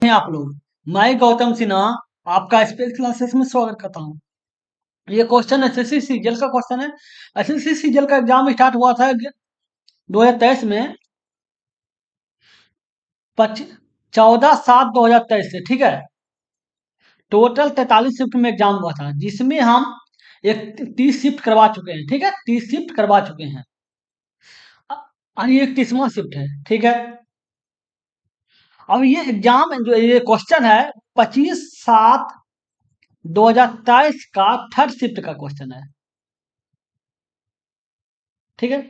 हैं आप लोग। मैं गौतम सिन्हा आपका स्पेस क्लासेस में स्वागत करता हूँ। ये क्वेश्चन एसएससी सीजीएल का क्वेश्चन है। एसएससी सीजीएल का एग्जाम स्टार्ट हुआ था 2023 में 14/7/2023 से, ठीक है। टोटल 43 शिफ्ट में एग्जाम हुआ था, जिसमें हम एक 30 शिफ्ट करवा चुके हैं, ठीक है। 30 शिफ्ट करवा चुके हैं। और ये 31वां शिफ्ट है, ठीक है। अब ये एग्जाम जो ये क्वेश्चन है 25/7/2023 का थर्ड शिफ्ट का क्वेश्चन है, ठीक है।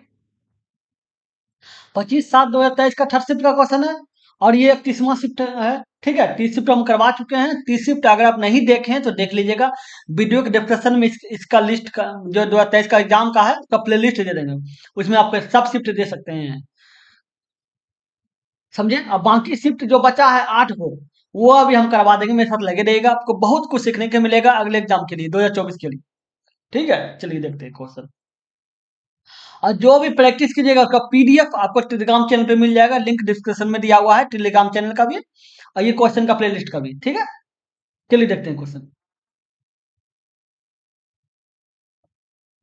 25/7/2023 का थर्ड शिफ्ट का क्वेश्चन है। और ये 31वां शिफ्ट है, ठीक है। 30 शिफ्ट हम करवा चुके हैं। 30 शिफ्ट अगर आप नहीं देखे हैं तो देख लीजिएगा। वीडियो के डिस्क्रिप्शन में इसका लिस्ट का जो 2023 का एग्जाम का है उसका प्ले लिस्ट दे देंगे। उसमें आप सब शिफ्ट दे सकते हैं, समझे। अब बाकी शिफ्ट जो बचा है 8 को, वो अभी हम करवा देंगे। मेरे साथ लगे रहिएगा, आपको बहुत कुछ सीखने को मिलेगा अगले एग्जाम के लिए, 2024 के लिए, ठीक है। चलिए देखते हैं क्वेश्चन। और जो भी प्रैक्टिस कीजिएगा उसका पीडीएफ आपको टेलीग्राम चैनल पे मिल जाएगा। लिंक डिस्क्रिप्शन में दिया हुआ है, टेलीग्राम चैनल का भी और ये क्वेश्चन का प्लेलिस्ट का भी, ठीक है। चलिए देखते हैं क्वेश्चन।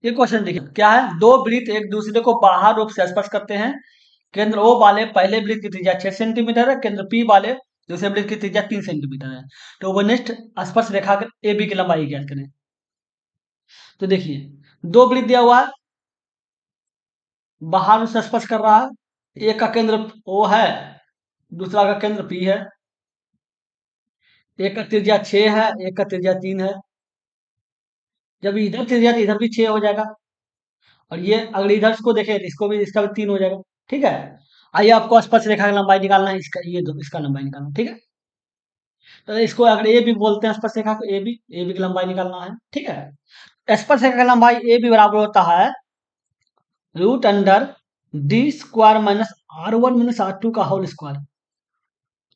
ये क्वेश्चन देखिए क्या है। दो वृत्त एक दूसरे को बाह्य रूप से स्पर्श करते हैं। केंद्र ओ वाले पहले वृत्त की त्रिज्या 6 सेंटीमीटर है। केंद्र पी वाले दूसरे वृत्त की त्रिज्या 3 सेंटीमीटर है। तो वनिष्ठ स्पर्श रेखा ए बी की लंबाई ज्ञात करें। तो देखिए दो वृत्त दिया हुआ है, बाहर से स्पर्श कर रहा है। एक का केंद्र ओ है, दूसरा का केंद्र पी है। एक का त्रिज्या 6 है, एक का त्रिज्या 3 है। जब इधर त्रिज्या तो इधर भी 6 हो जाएगा। और ये अगर इधर इसको देखें तो इसको भी, इसका भी 3 हो जाएगा, ठीक है। आइए आपको स्पर्श रेखा की लंबाई निकालना है, इसका ये दो इसका लंबाई निकालना है, ठीक है। तो इसको अगर ए बी बोलते हैं स्पर्श रेखा को, ए बी की लंबाई निकालना है, ठीक है। स्पर्श रेखा की लंबाई ए बी बराबर होता है √d² - r1 - r2 का होल स्क्वायर,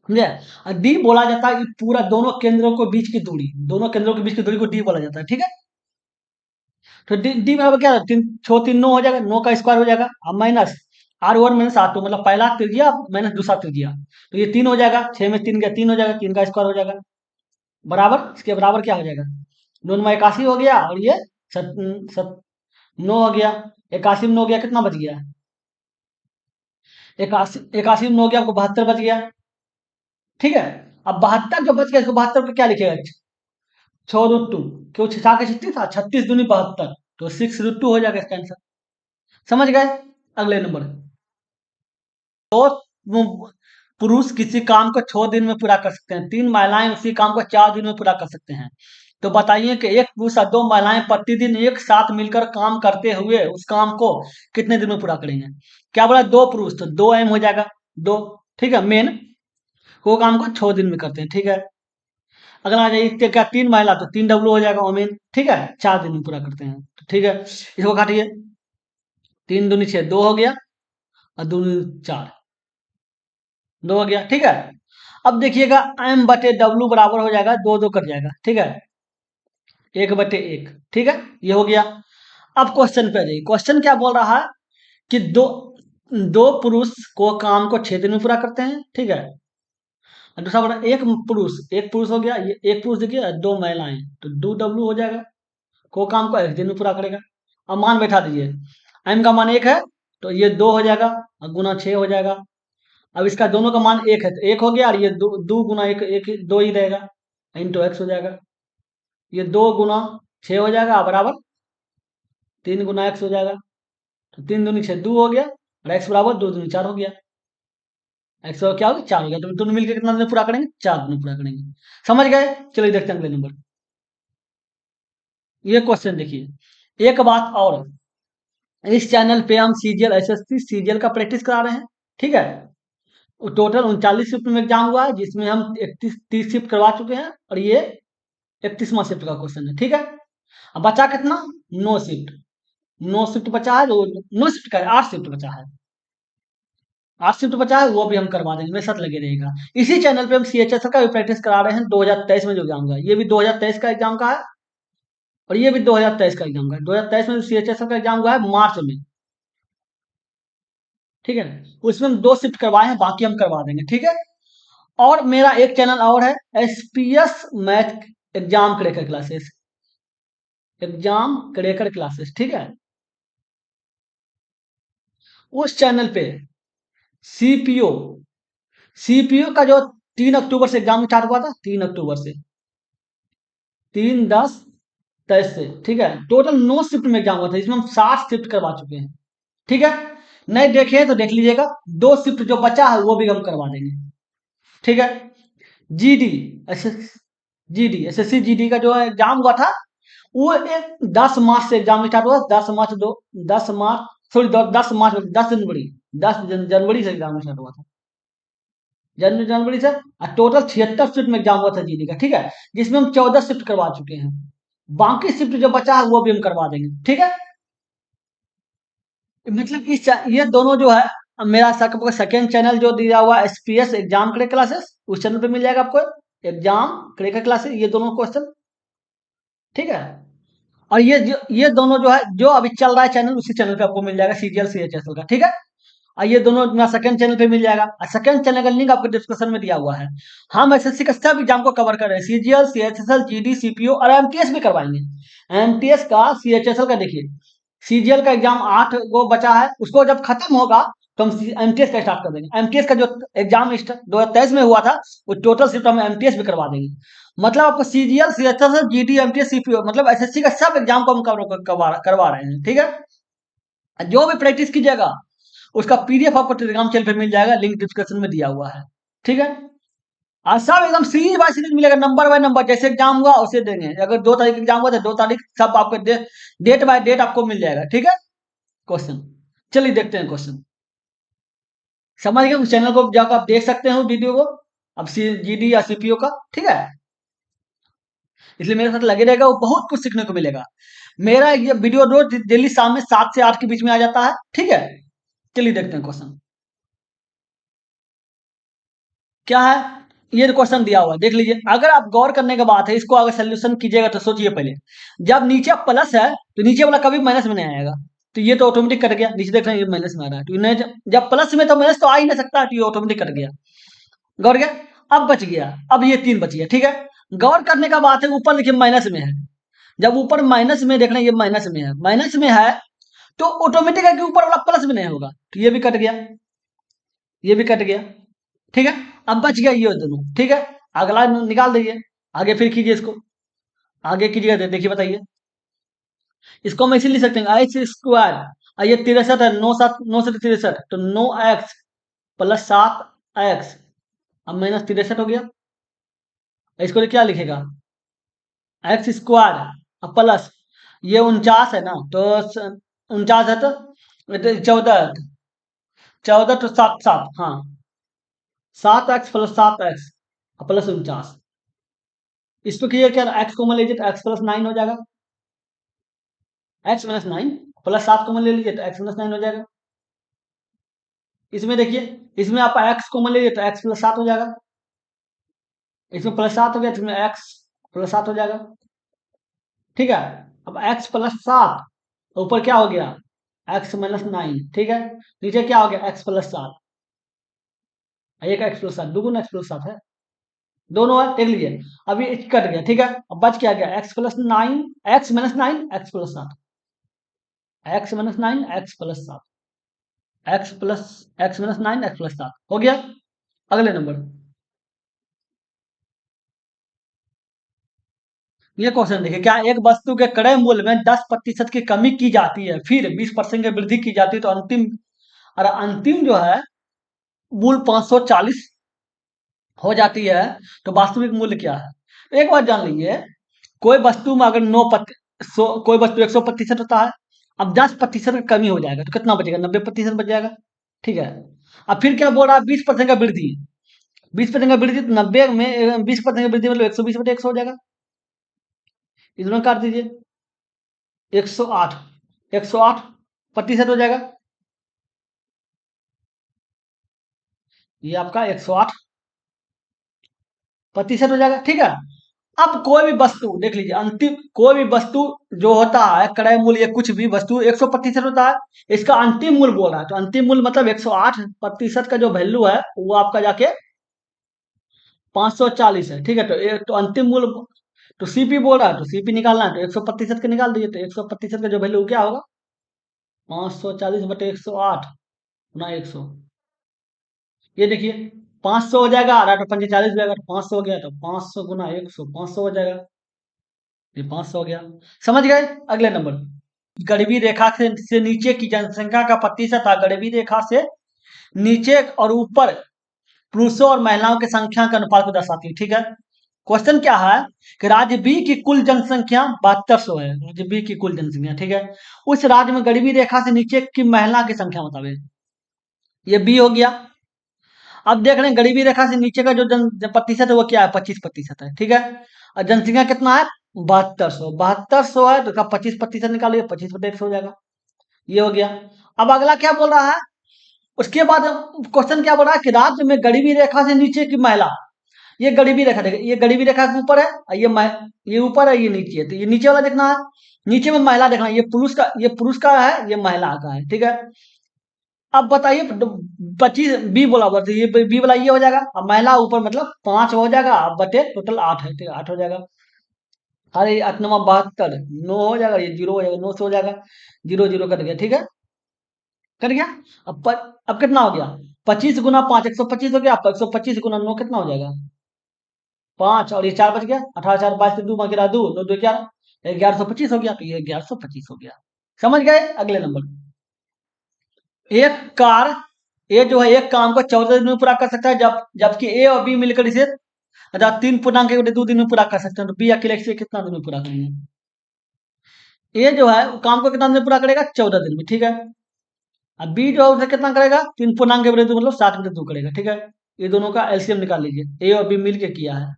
समझे। और डी बोला जाता है कि पूरा दोनों केंद्रों के बीच की दूरी, दोनों केंद्रों के बीच की दूरी को डी बोला जाता है, ठीक है। तो डी डी बराबर क्या है, 3 6 3 9 हो जाएगा, 9 का स्क्वायर हो जाएगा। अब माइनस R1 - R2 मतलब पहला त्रिज्या माइनस दूसरा त्रिज्या, तो ये 3 हो जाएगा। 6 में 3 गया 3 हो जाएगा, 3 का स्क्वायर हो जाएगा। बराबर इसके बराबर क्या हो जाएगा, 9 में 81 हो गया। और ये सत, सत 9 हो गया। 81 में 9 गया, कितना बच गया, 81 में 9 गया, आपको 72 बच गया, ठीक है। अब 72 जो बच गया, इसको 72 को क्या लिखेगा, 6√2, क्यों छिटा के 36 था, 36 दूनी 72, तो 6√2 हो जाएगा इसका आंसर, समझ गए। अगले नंबर। पुरुष किसी काम को 6 दिन में पूरा कर सकते हैं, 3 महिलाएं उसी काम को 4 दिन में पूरा कर सकते हैं। तो बताइए कि एक पुरुष और 2 महिलाएं प्रतिदिन एक साथ मिलकर काम करते हुए उस काम को कितने दिन में पूरा करेंगे। क्या बोला, 2 पुरुष, तो 2m हो जाएगा, 2, ठीक है। मेन वो काम को 6 दिन में करते हैं, ठीक है। अगर आ जाइए क्या 3 महिला, तो 3w हो जाएगा ओमेन, ठीक है। 4 दिन में पूरा करते हैं, ठीक है। इसको काटिए, 3 दूनी 6, 2 हो गया, और 2 दूनी 4, 2 हो गया, ठीक है। अब देखिएगा m/w बराबर हो जाएगा, 2 2 कट जाएगा, ठीक है। 1/1, ठीक है, ये हो गया। अब क्वेश्चन पे आ जाइए। क्वेश्चन क्या बोल रहा है कि दो दो पुरुष को काम को 6 दिन में पूरा करते हैं, ठीक है। और दूसरा बोला एक पुरुष हो गया, ये एक पुरुष देखिए, 2 महिलाएं, तो 2w हो जाएगा। को काम को 1 दिन में पूरा करेगा। अब मान बैठा दीजिए, m का मान 1 है, तो ये 2 हो जाएगा, और गुना 6 हो जाएगा। अब इसका दोनों का मान 1 है, तो 1 हो गया, और ये 2 गुना 1 2 ही रहेगा, इंटू x हो जाएगा। ये 2 गुना 6 हो जाएगा, बराबर 3 गुना x हो जाएगा। तो 3 दूनी 6, 2 हो गया, और x बराबर 2 दूनी 4 हो गया। x क्या हो गया, 4 हो गया। तो दोनों मिलकर कितना दिन पूरा करेंगे, 4 दिन पूरा करेंगे, समझ गए। चलिए देखते हैं अगले नंबर। ये क्वेश्चन देखिए, एक बात और, इस चैनल पे हम सीजीएल एसएससी सीजीएल का प्रैक्टिस करा रहे हैं, ठीक है। टोटल 39 शिफ्ट में एग्जाम हुआ है, जिसमें हम 30 शिफ्ट करवा चुके हैं। और ये 31वां शिफ्ट का क्वेश्चन है, ठीक है। अब बचा कितना, 9 शिफ्ट। 9 शिफ्ट बचा है, जो 9 शिफ्ट का 8 शिफ्ट बचा है, 8 शिफ्ट बचा है, वो भी हम करवा देंगे। मेरे साथ लगे रहेगा। इसी चैनल पे हम सीएचएसएल का भी प्रैक्टिस करा रहे हैं, 2023 में जो एग्जाम हुआ है, ये भी 2023 का एग्जाम का है। और ये भी 2023 का एग्जाम का है। 2023 में सीएचएसएल का एग्जाम हुआ है मार्च में, ठीक है। उसमें हम 2 शिफ्ट करवाए हैं, बाकी हम करवा देंगे, ठीक है। और मेरा एक चैनल और है, SPS math exam cracker classes, exam cracker classes, ठीक है। उस चैनल पे सीपीओ सीपीओ का जो 3 अक्टूबर से एग्जाम स्टार्ट हुआ था, 3 अक्टूबर से 3/10/23 से, ठीक है। टोटल 9 शिफ्ट में एग्जाम हुआ था, इसमें हम 60 शिफ्ट करवा चुके हैं, ठीक है। नहीं देखे हैं तो देख लीजिएगा, 2 शिफ्ट जो बचा है वो भी हम करवा देंगे, ठीक है। जीडी एस एसएससी जीडी का जो एग्जाम हुआ था, वो 10 मार्च से एग्जाम स्टार्ट हुआ, 10 मार्च 10 जनवरी से एग्जाम स्टार्ट हुआ था, जनवरी से। और टोटल 76 शिफ्ट में एग्जाम हुआ था जीडी का, ठीक है, जिसमें हम 14 शिफ्ट करवा चुके हैं। बाकी शिफ्ट जो बचा है वो भी हम करवा देंगे, ठीक है। मतलब ये दोनों जो है, मेरा सेकेंड चैनल जो दिया हुआ है एसपीएस एग्जाम क्रैक क्लासेस, उस चैनल पे मिल जाएगा आपको एग्जाम क्रैकर क्लासेस, ये दोनों क्वेश्चन, ठीक है। और ये दोनों जो है, जो अभी चल रहा है चैनल, उसी चैनल पे आपको मिल जाएगा, सीजीएल सीएचएसएल का, ठीक है। और ये दोनों अपना सेकंड चैनल पे मिल जाएगा, और सेकंड चैनल का लिंक आपको डिस्क्रिप्शन में दिया हुआ है। हम एसएससी का सब एग्जाम को कवर कर रहे हैं, सीजीएल सीएचएसएल जीडी सीपीओ और एमटीएस भी करवाएंगे। एमटीएस का सीएचएसएल का देखिए, सीजीएल का एग्जाम 8 को बचा है, उसको जब खत्म होगा तो हम एमटीएस का स्टार्ट कर देंगे। एमटीएस का जो एग्जाम 2023 में हुआ था, वो टोटल सिर्फ हम एमटीएस भी करवा देंगे। मतलब आपको CGL CHSL GD MTS CPO, मतलब एसएससी का सब एग्जाम को हम करवा रहे हैं, ठीक है। जो भी प्रैक्टिस कीजिएगा उसका पीडीएफ आपको टेलीग्राम चैनल पे मिल जाएगा, लिंक डिस्क्रिप्शन में दिया हुआ है, ठीक है। और सब एकदम सीरीज बाय सीरीज मिलेगा, नंबर बाय नंबर, जैसे एग्जाम हुआ उसे देंगे। अगर 2 तारीख एग्जाम हुआ तो 2 तारीख सब आपको डेट बाय डेट आपको मिल जाएगा, ठीक है। क्वेश्चन, चलिए देखते हैं क्वेश्चन। समझ गए, उस चैनल को जाकर आप देख सकते हो वीडियो को, अब जीडी या सीपीओ का, ठीक है। इसलिए मेरे साथ लगे रहेगा, वो बहुत कुछ सीखने को मिलेगा। मेरा ये वीडियो रोज डेली शाम में 7 से 8 के बीच में आ जाता है, ठीक है। चलिए देखते हैं क्वेश्चन क्या है। ये क्वेश्चन दिया हुआ है, देख लीजिए। अगर आप गौर करने की बात है, इसको अगर सोल्यूशन कीजिएगा तो सोचिए पहले, जब नीचे प्लस है तो नीचे वाला कभी माइनस में नहीं आएगा, तो ये तो ऑटोमेटिक कट गया। नीचे देख रहे हैं ये माइनस में आ रहा है, तो जब प्लस में तो माइनस तो आ ही नहीं सकता, तो ये ऑटोमेटिक कट गया। गौर गया, अब बच गया, अब ये 3 बच गया, ठीक है। गौर करने का बात है, ऊपर देखिए माइनस में है, जब ऊपर माइनस में देख रहे हैं, ये माइनस में है, तो ऑटोमेटिक है कि ऊपर वाला प्लस में नहीं होगा, तो ये भी कट गया, ये भी कट गया, ठीक है। अब बच गया ये दोनों, ठीक है। अगला निकाल दीजिए, आगे फिर कीजिए इसको, आगे कीजिएगा तो देखिए, बताइए। इसको हम ऐसे लिख सकते हैं, एक्स स्क्वायर, और ये 63 है, 9 से 63, तो 9x प्लस 7x, अब माइनस 63 हो गया। इसको क्या लिखेगा, एक्स स्क्वायर अब प्लस, ये 49 है ना, तो 49 है, तो 14, 14 तो 7 7, हाँ, 7x प्लस 7x प्लस 49। इसको किया क्या, एक्स कॉमन लीजिए तो एक्स प्लस 9 हो जाएगा, एक्स माइनस 9 प्लस 7 कॉमन ले लीजिए तो एक्स माइनस 9 हो जाएगा। इसमें देखिए, इसमें आप एक्स कॉमन ले लीजिए तो एक्स प्लस 7 हो जाएगा, इसमें प्लस 7 हो गया, इसमें एक्स प्लस 7 हो जाएगा, ठीक है। अब एक्स प्लस 7, ऊपर क्या हो गया, एक्स माइनस 9, ठीक है। नीचे क्या हो गया, एक्स प्लस 7, एक एक्स प्लस 7, दोगुना एक्स प्लस 7 है, दोनों है, देख लीजिए। अभी कट गया, ठीक है। अब बच क्या गया, x plus 9, x minus 9 x plus 7, x minus 9 x plus 7, x minus 9 x plus 7 हो गया। अगले नंबर, ये क्वेश्चन देखिए, क्या एक वस्तु के क्रय मूल्य में 10% की कमी की जाती है, फिर 20% की वृद्धि की जाती है, तो अंतिम जो है मूल्य 540 हो जाती है, तो वास्तविक मूल्य क्या है। तो एक बात जान लीजिए, कोई वस्तु में अगर कोई वस्तु 100% होता है, अब 10% का कमी हो जाएगा तो कितना बचेगा, 90% बच जाएगा, ठीक है। अब फिर क्या बोल रहा है, 20% का वृद्धि, 20% का वृद्धि, तो 90 में 20% का वृद्धि मतलब 120/100 हो जाएगा, इतना काट दीजिए, 108, 108% हो जाएगा, ये आपका 108% हो जाएगा, ठीक है। अब कोई भी वस्तु देख लीजिए, अंतिम कोई भी वस्तु जो होता है, क्रय मूल्य कुछ भी वस्तु 100% होता है, इसका अंतिम मूल्य बोल रहा है, तो अंतिम मूल्य मतलब 108% का जो वैल्यू है वो आपका जाके 540 है, ठीक है। तो अंतिम मूल, तो सीपी बोल रहा है तो सीपी निकालना है, तो 100% के निकाल दीजिए। तो 100% का जो वैल्यू क्या होगा, 540/108 गुना 100। ये देखिए 500 हो जाएगा, आधा तो 45 हो जाएगा, तो 500 हो गया, तो 500 गुना 100 500 हो जाएगा। ये 500 हो गया। समझ गए। अगले नंबर, गरीबी रेखा से नीचे की जनसंख्या का प्रतिशत था गरीबी रेखा से नीचे और ऊपर पुरुषों और महिलाओं की संख्या के अनुपात को दर्शाती है, ठीक है। क्वेश्चन क्या है कि राज्य बी की कुल जनसंख्या 7200 है, राज्य बी की कुल जनसंख्या, ठीक है। उस राज्य में गरीबी रेखा से नीचे की महिला की संख्या बतावे। ये बी हो गया। अब देख रहे हैं गरीबी रेखा से नीचे का जो प्रतिशत है वो क्या है, 25% है, ठीक है। और जनसंख्या कितना है, 7200 है, तो इसका 25% निकालिए, 25/100 हो जाएगा। ये हो गया। अब अगला क्या बोल रहा है, उसके बाद क्वेश्चन क्या बोल रहा है कि राज्य में गरीबी रेखा से नीचे की महिला, ये गरीबी रेखा देखिए, ये गरीबी रेखा के ऊपर है और ये ऊपर है, ये नीचे है। तो ये नीचे वाला देखना है, नीचे में महिला देखना है, ये पुरुष का है, ये महिला का है, ठीक है। अब बताइए 25 बी बोला हुआ, तो ये बी वाला ये हो जाएगा, अब महिला ऊपर मतलब 5 हो जाएगा, अब बटे टोटल 8 है, ठीक है, 8 हो जाएगा। अरे 8×9 = 72, 9 हो जाएगा, ये 0 हो जाएगा, 9 से हो जाएगा, 0 0 कट गया, ठीक है, कट गया। अब कितना हो गया, 25 × 5 125 हो गया, अब 125 × 9 कितना हो जाएगा, 5, और ये 4 बच गया, 18 4 22 2 गिरा 2 2 2 11, 1125 हो गया, तो ये 1125 हो गया। समझ गए। अगले नंबर, एक कार ए जो है एक काम को 14 दिन में पूरा कर सकता है, जबकि ए और बी मिलकर इसे 3 पूर्णांक 2 दिन में पूरा कर सकते हैं, तो बी अकेले से कितना दिन में पूरा करेंगे। ए जो है वो काम को कितना दिन में पूरा करेगा, 14 दिन में, ठीक है। अब बी जो है उसे कितना करेगा, 3 पूर्णांक मतलब 7/2 करेगा, ठीक है। ये दोनों का एलसीएम निकाल लीजिए, ए और बी मिलकर किया है,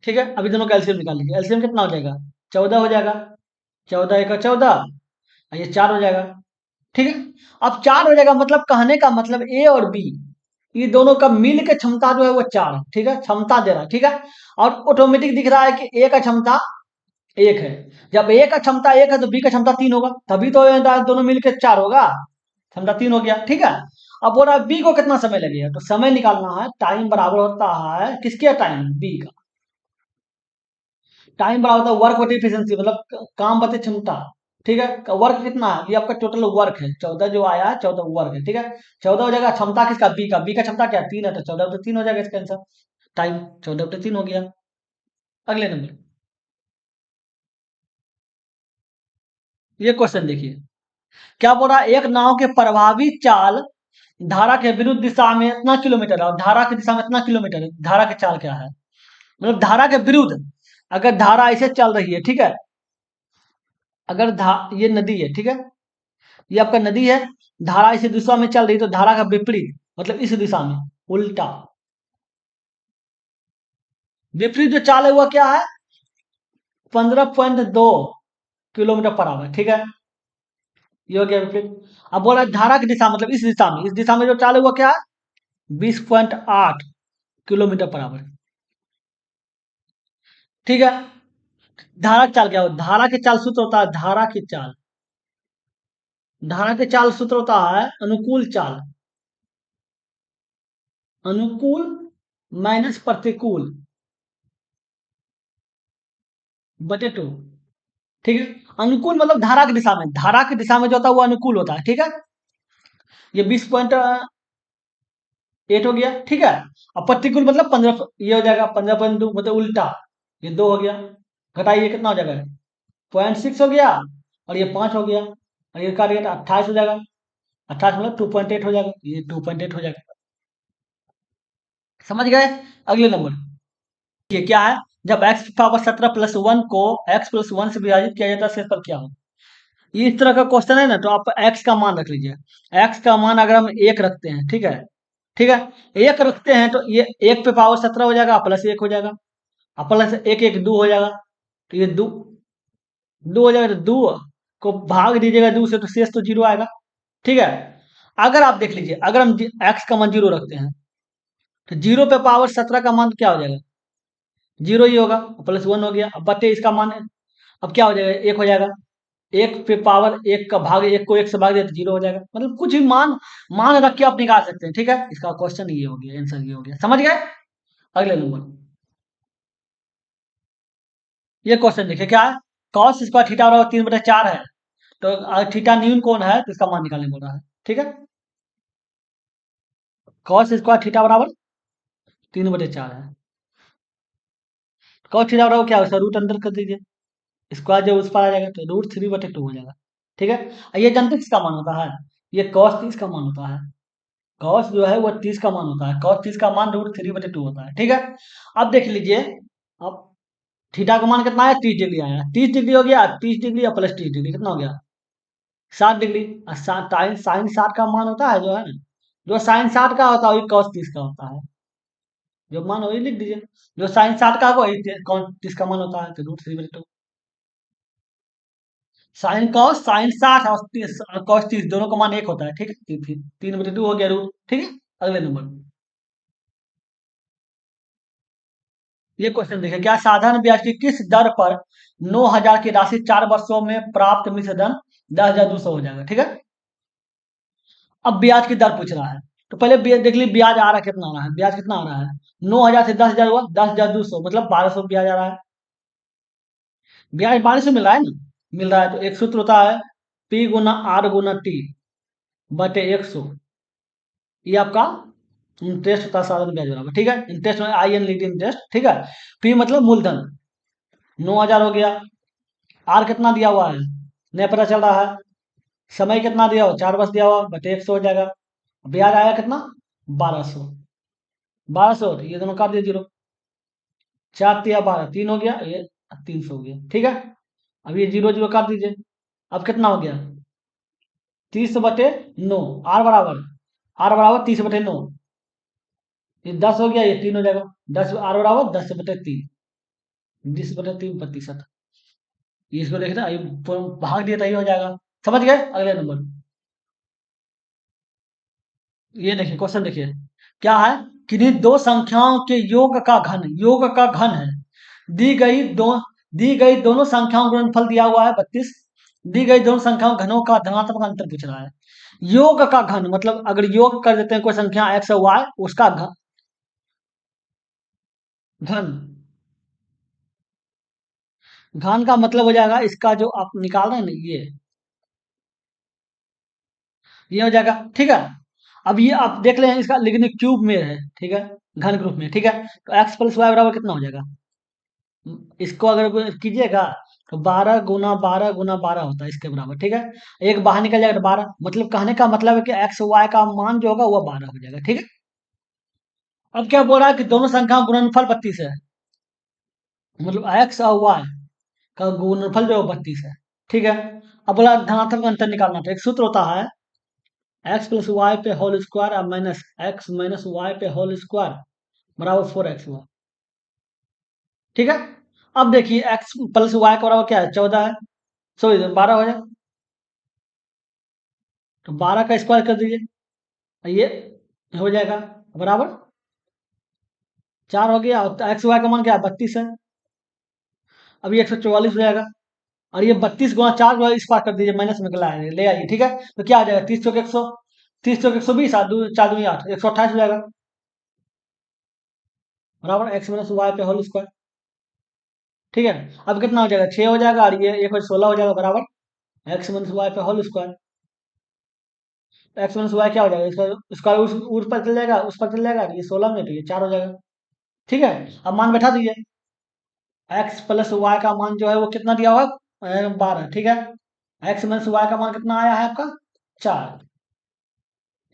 ठीक है। अभी दोनों का एलसीएम निकाल लीजिए, एलसीएम कितना हो जाएगा, 14 हो जाएगा, 14 × 1 = 14, और ये 4 हो जाएगा, ठीक है। अब 4 हो जाएगा, मतलब कहने का मतलब ए और बी ये दोनों का मिल के क्षमता जो है वो 4 है, ठीक है, क्षमता दे रहा है, ठीक है। और ऑटोमेटिक दिख रहा है कि ए का क्षमता 1 है। जब ए का क्षमता 1 है तो बी का क्षमता 3 होगा, तभी तो ये दोनों मिलकर 4 होगा, क्षमता 3 हो गया, ठीक है। अब बोला बी को कितना समय लगेगा, तो समय निकालना है, टाइम बराबर होता है किसके, टाइम बी का। टाइम बराबर होता है वर्क बटे एफिशिएंसी, मतलब काम बटे क्षमता, ठीक है। वर्क कितना है, ये आपका टोटल वर्क है, 14 जो आया है 14 वर्क है, ठीक है। 14 हो जाएगा, क्षमता किसका, बी का क्षमता क्या है, 3 है, तो 14/3 हो जाएगा इसका आंसर, टाइम 14/3 हो गया। अगले नंबर, ये क्वेश्चन देखिए, क्या बोल रहा है, एक नाव के प्रभावी चाल धारा के विरुद्ध दिशा में इतना किलोमीटर है और धारा की दिशा में इतना किलोमीटर है, धारा की चाल क्या है, मतलब धारा के विरुद्ध, अगर धारा ऐसे चल रही है, ठीक है, अगर ये नदी है, ठीक है, ये आपका नदी है, धारा इस दिशा में चल रही है, तो धारा का विपरीत मतलब इस दिशा में, उल्टा विपरीत जो चाल है वो क्या है, 15.2 किलोमीटर/आवर, ठीक है। ये हो गया विपरीत। अब बोला धारा की दिशा मतलब इस दिशा में, जो चाल है वो क्या है, 20.8 किलोमीटर/आवर, ठीक है। धारा की चाल क्या हो, धारा की चाल सूत्र होता है, धारा की चाल सूत्र होता है अनुकूल चाल, अनुकूल माइनस प्रतिकूल बटे 2, ठीक है। अनुकूल मतलब धारा की दिशा में, जो होता है वो अनुकूल होता है, ठीक है। ये 20.8 हो गया, ठीक है। अब प्रतिकूल मतलब 15, ये हो जाएगा 15.2 मतलब उल्टा, ये 2 हो गया, घटाइए कितना हो जाएगा, 0.6 हो गया, और ये 5 हो गया, और ये काट गया 28 हो जाएगा, 28 मतलब 2.8 हो जाएगा, ये 2.8 हो जाएगा। समझ गए। अगले नंबर, ये क्या है, जब x⁻17+1 को x+1 से विभाजित किया जाता है शेषफल क्या हो। ये इस तरह का क्वेश्चन है ना, तो आप x का मान रख लीजिए, x का मान अगर हम 1 रखते हैं, ठीक है, ठीक है, 1 रखते हैं तो ये 1 पे पावर 17 हो जाएगा, +1 हो जाएगा, और +1 1 2 हो जाएगा, तो ये 2 2 हो जाएगा, तो 2 को भाग दीजिएगा 2 से, तो शेष तो 0 आएगा, ठीक है। अगर आप देख लीजिए, अगर हम x का मान 0 रखते हैं, तो 0 पे पावर 17 का मान क्या हो जाएगा, 0 ही होगा, +1 हो गया, अब बटे इसका मान है, अब क्या हो जाएगा, 1 हो जाएगा, एक पे पावर एक का भाग, एक को एक से भाग दिया तो जीरो हो जाएगा। मतलब कुछ भी मान मान रख के आप निकाल सकते हैं। ठीक है, इसका क्वेश्चन ये हो गया, आंसर ये हो गया। समझ गए? अगले नंबर, ये क्वेश्चन देखिए क्या है। कॉस स्क्वायर थीटा बराबर 3/4 है। तो थीटा न्यून कौन है, तो इसका मान निकालने बोल रहा है। ठीक है, कॉस स्क्वायर थीटा बराबर 3/4 है। कॉस थीटा बराबर क्या है, उसका रूट अंदर कर दीजिए, स्क्वायर जब उस पर आ जाएगा तो रूट 3/2 हो जाएगा। ठीक है, ये जानते हैं किसका मान होता है, ये कॉस 30 का मान होता है। कॉस जो है वो 30 का मान होता है, कॉस 30 का मान रूट 3/2 होता है। ठीक है, अब देख लीजिए, अब थीटा का मान कितना है, 30 डिग्री आया, 30 डिग्री हो गया, 30 डिग्री और प्लस 30 डिग्री कितना हो गया, 60 डिग्री। और साइन साइन 60 का मान होता है जो है, जो साइन 60 का होता है वही कॉस 30 का होता है। जो मान वही लिख दीजिए, जो साइन 60 का होगा वही कॉस 30 का मान होता है, तो रूट 3/2। साइन कॉस, साइन 60 और कॉस 30 दोनों का मान एक होता है। ठीक है, 3/2 हो गया रूट। ठीक है, अगले नंबर, ये क्वेश्चन देखिए, क्या साधारण ब्याज की किस दर पर 9,000 की राशि 4 वर्षों में प्राप्त मिश्र धन 10,200 हो जाएगा। ठीक है, अब ब्याज की दर पूछ रहा है, तो पहले देख ली ब्याज आ रहा है, कितना आ रहा है, ब्याज कितना आ रहा है, 9,000 से 10,000 हुआ, 10,200 मतलब 1,200 ब्याज आ रहा है। ब्याज 1,200 मिल रहा है ना, मिल रहा है, तो एक सूत्र होता है, P गुना R गुना T बटे 100। ये आपका इंटरेस्ट होता है, साधारण ब्याज बराबर। ठीक है, इंटरेस्ट में IN लीड इंटरेस्ट। ठीक है, P मतलब मूलधन, 9,000 हो गया, आर कितना दिया हुआ है, नहीं पता चल रहा है, समय कितना दिया हुआ, 4 वर्ष दिया हुआ, बटे 100 हो जाएगा। ब्याज आया कितना, 1,200, 1,200, ये दोनों काट दिया जीरो, 4 तिया 12, 3 हो गया, ये 300 हो गया। ठीक है, अब ये जीरो जीरो काट दीजिए, अब कितना हो गया, 30/9, आर बराबर 30/9, ये 10 हो गया, ये 3 हो जाएगा, 10 आर बराबर 10/3, 10/3%। ये इसको देखना, ये भाग दिया तो ये हो जाएगा। समझ गए? अगले नंबर, ये देखिए क्वेश्चन देखिए, क्या है, किन्हीं दो संख्याओं के योग का घन है, दी गई दो दी गई दोनों संख्याओं का गुणनफल दिया हुआ है 32, दी गई दोनों संख्याओं घनों का धनात्मक अंतर पूछ रहा है। योग का घन मतलब अगर योग कर देते हैं कोई संख्या एक्स और वाई, उसका घन, घन का मतलब हो जाएगा इसका जो आप निकाल रहे हैं ना, ये हो जाएगा। ठीक है, अब ये आप देख रहे हैं इसका, लेकिन क्यूब में है। ठीक है, घन ग्रुप में। ठीक है, तो एक्स प्लस वाई बराबर कितना हो जाएगा, इसको अगर कीजिएगा तो 12 गुना 12 गुना 12 होता है इसके बराबर। ठीक है, एक बाहर निकल जाएगा तो 12, मतलब कहने का मतलब है कि एक्स वाई का मान जो होगा वो 12 हो जाएगा। ठीक है, अब क्या बोल रहा है कि दोनों संख्या का गुणनफल 32 है, मतलब एक्स और वाई का गुणनफल जो है 32 है। ठीक है, अब बोला धनात्मक अंतर निकालना, तो एक सूत्र होता है, एक्स प्लस वाई पे होल स्क्वायर और माइनस एक्स माइनस वाई पे होल स्क्वायर बराबर 4x हुआ। ठीक है, अब देखिए एक्स प्लस वाई का बराबर क्या है, 14 है, सॉरी 12 हो जाए, तो 12 का स्क्वायर कर दीजिए, ये हो जाएगा बराबर 4 हो गया, और एक्स वाई का मान क्या है, 32 है, अभी 144 हो जाएगा, और ये 32 गुना 4 जो है इस पार कर दीजिए, माइनस में ले आइए। ठीक है, तो क्या आ जाएगा, 30 चौक 100, 30 चौक 120, 4 दूनी 8, 128 हो जाएगा, बराबर एक्स माइनस वाई पे होल स्क्वायर। ठीक है, अब कितना हो जाएगा, 6 हो जाएगा, और ये 16 हो जाएगा, बराबर एक्स माइनस वाई पे whole square. X minus y क्या हो जाएगा, इसका स्क्वायर उस पर चल जाएगा, उस पर चल जाएगा, ये 16 में, तो ये 4 हो जाएगा। ठीक है, अब मान बैठा दीजिए, एक्स प्लस वाई का मान जो है वो कितना दिया हुआ है, 12। ठीक है, एक्स माइनस वाई का मान कितना आया है आपका, 4,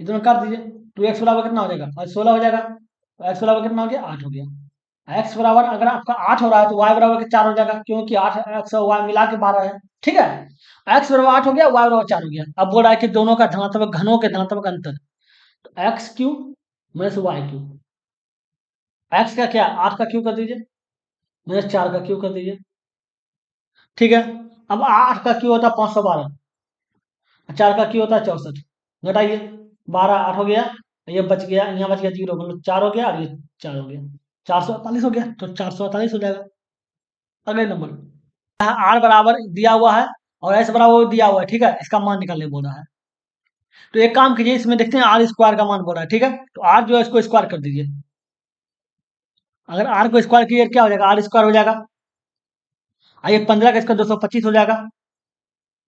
ये दोनों काट दीजिए, तो एक्स बराबर कितना हो जाएगा, और 16 हो जाएगा, तो एक्स बराबर कितना हो गया, 8 हो गया। एक्स बराबर अगर आपका 8 हो रहा है तो वाई बराबर के 4 हो जाएगा, क्योंकि 8 एक्स और वाई मिला के 12 है। ठीक है, एक्स बराबर 8 हो गया, वाई बराबर 4 हो गया। अब बोल रहा है कि दोनों का धनात्मक घनों के धनात्मक अंतर, तो x cube minus y cube, x का क्या, 8 का क्यूब कर दीजिए, माइनस 4 का क्यूब कर दीजिए। ठीक है, अब 8 का क्यूब होता है 512, 4 का क्यूब होता है 64, घटाइए, 12 8 हो गया, ये बच गया, यहाँ बच गया जीरो, मतलब 4 हो गया, और ये 4 हो गया, 448 हो गया, तो 448 हो जाएगा। अगले नंबर, आर बराबर दिया हुआ है और एस बराबर वो दिया हुआ है, ठीक है, इसका मान निकालने बोल रहा है। तो एक काम कीजिए, इसमें देखते हैं आर स्क्वायर का मान बोल रहा है, ठीक है, तो आर जो है इसको स्क्वायर कर दीजिए। अगर आर को स्क्वायर किए क्या हो जाएगा, आर स्क्वायर हो जाएगा। आइए 15 का स्क्वायर 225 हो जाएगा,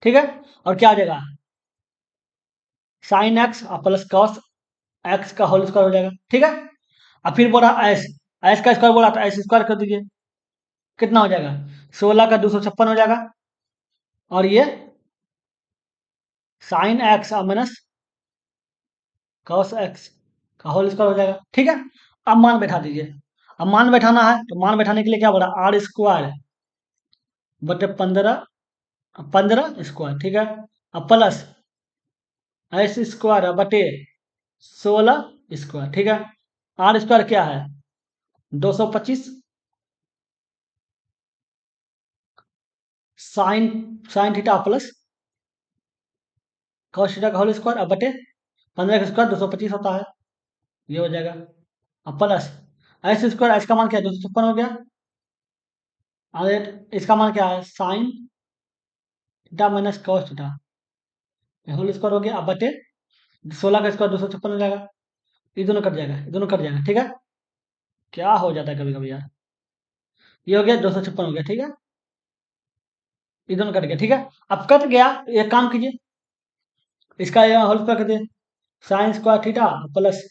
ठीक है। और क्या हो जाएगा, साइन एक्स और प्लस कॉस एक्स का होल स्क्वायर हो जाएगा, ठीक है। अब फिर बोला एस, एस का स्क्वायर बोला तो एस स्क्वायर कर दीजिए। कितना हो जाएगा, 16 का 256 हो जाएगा। और ये साइन एक्स और माइनस कॉस एक्स का होल स्क्वायर हो जाएगा, ठीक है। अब मान बैठा दीजिए। अब मान बैठाना है तो मान बैठाने के लिए क्या बोला, आर स्क्वायर बटे 15, 15 स्क्वायर, ठीक है। अब प्लस एस स्क्वायर बटे 16 स्क्वायर, ठीक है। आर स्क्वायर क्या है, 225 sine sine theta plus cos theta का होल स्क्वायर अब बटे 15 का स्क्वायर 225 होता है, ये हो जाएगा। अब प्लस एस स्क्वायर, एस का मान क्या है, 256 हो गया। और इसका मान क्या है, sine theta minus cos theta whole square हो गया। अब बटे 16 का स्क्वायर 256 हो जाएगा। ये दोनों कट जाएगा, ये दोनों कट जाएगा, ठीक है। क्या हो जाता है कभी कभी यार, ये हो गया 256 हो गया, ठीक है। ये दोनों कट गया, ठीक है। अब कट गया, एक काम कीजिए, इसका यहाँ होल स्क्वायर कर दिए, sine square theta plus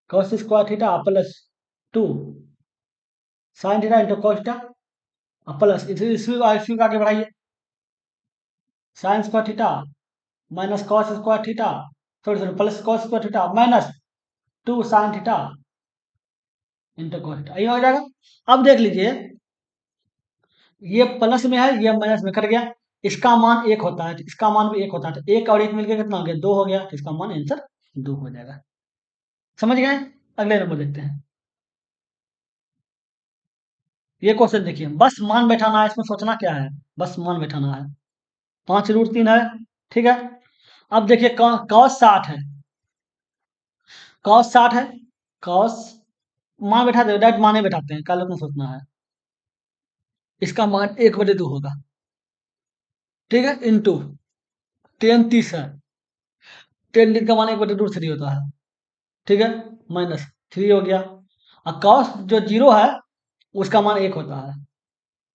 cos square theta plus 2 sine theta into cos theta plus इसी को आगे बढ़ाइए, sine square theta minus cos square theta, sorry sorry plus cos square theta minus 2 sine theta into cos theta, ये हो जाएगा। अब देख लीजिए, ये प्लस में है, ये माइनस में कर गया। इसका मान एक होता है, इसका मान भी एक होता है, तो एक और एक मिलकर कितना हो गया, दो हो गया, तो इसका मान आंसर दो हो जाएगा। समझ गए। अगले नंबर देखते हैं। ये क्वेश्चन देखिए, बस मान बैठाना है, इसमें सोचना क्या है, बस मान बैठाना है। 5√3 है, ठीक है। अब देखिए कॉस 60 है, कॉस 60 है, कॉस मान बैठा दे, डायरेक्ट मान ही बैठाते हैं, कल अपना सोचना है। इसका मान 1/2 होगा, ठीक है, इंटू 10 30 है, 10 का मान 1/√3 होता है, ठीक है, माइनस 3 हो गया। और कॉस जो जीरो है उसका मान एक होता है,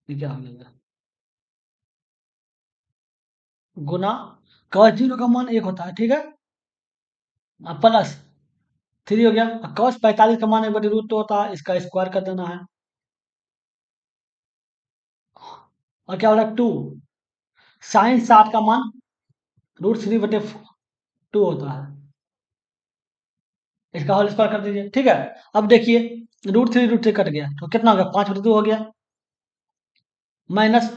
ये क्या हो गया, गुना कॉस जीरो का मान एक होता है, ठीक है, प्लस 3 हो गया। कॉस 45 का मान 1/√2 होता है, इसका स्क्वायर कर देना है। और क्या हो रहा है, 2 साइन 60 का मान √3/2 होता है, इसका होल स्क्वायर कर दीजिए, ठीक है। अब देखिए √3 कट गया तो कितना हो गया, 5/2 हो गया, माइनस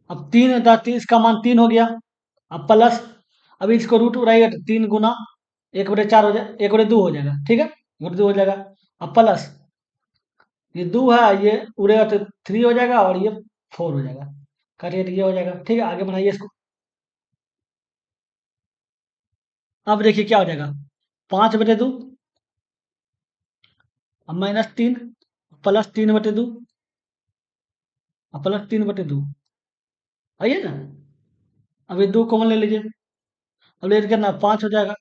अब 3 इसका मान 3 हो गया। अब प्लस, अभी इसको रूट उड़ाइएगा तो 3 गुना 1/4 हो जाए, 1/2 हो जाएगा, ठीक है, 1/2 हो जाएगा। अब प्लस ये 2 है, ये उड़ेगा तो 3 हो जाएगा, और ये 4 हो जाएगा, काटिए तो ये हो जाएगा, ठीक है। आगे बढ़ाइए इसको। अब देखिए क्या हो जाएगा, 5/2 अब -3 प्लस 3/2 और प्लस 3/2, आइए ना। अब ये 2 कॉमन ले लीजिए, अब ले कितना 5 हो जाएगा।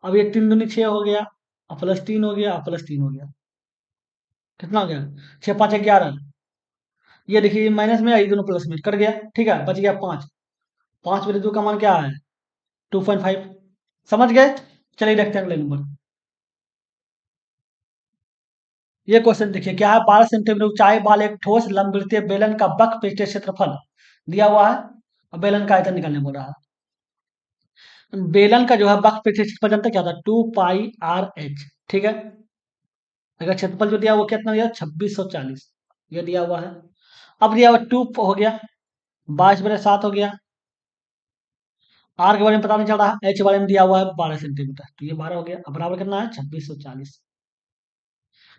अब ये 3 दूनी 6 हो गया, और प्लस 3 हो गया, और प्लस 3 हो गया, कितना हो गया, 6 5 11। ये देखिए, ये माइनस में, ये दोनों प्लस में कट गया, ठीक है, बच गया 5। 5/2 का मान क्या है, 2.5। समझ गए। चलिए देखते हैं अगले नंबर। ये क्वेश्चन देखिए क्या है, 12 सेंटीमीटर ऊंचाई वाले एक ठोस लंबवृत्तीय बेलन का वक्र पृष्ठीय क्षेत्रफल दिया हुआ है, और बेलन का आयतन निकालने बोल रहा है। बेलन का जो है वक्र पृष्ठीय क्षेत्रफल जानते क्या होता है, 2πr/h, ठीक है। अगर क्षेत्रफल जो दिया वो कितना दिया, 2640, ये दिया हुआ है। अब दिया हुआ 2 हो गया, 22/7 हो गया। आर के बारे में पता नहीं चल रहा, एच के बारे में दिया हुआ है 12 सेंटीमीटर, तो ये 12 हो गया। अब बराबर कितना है, 2640,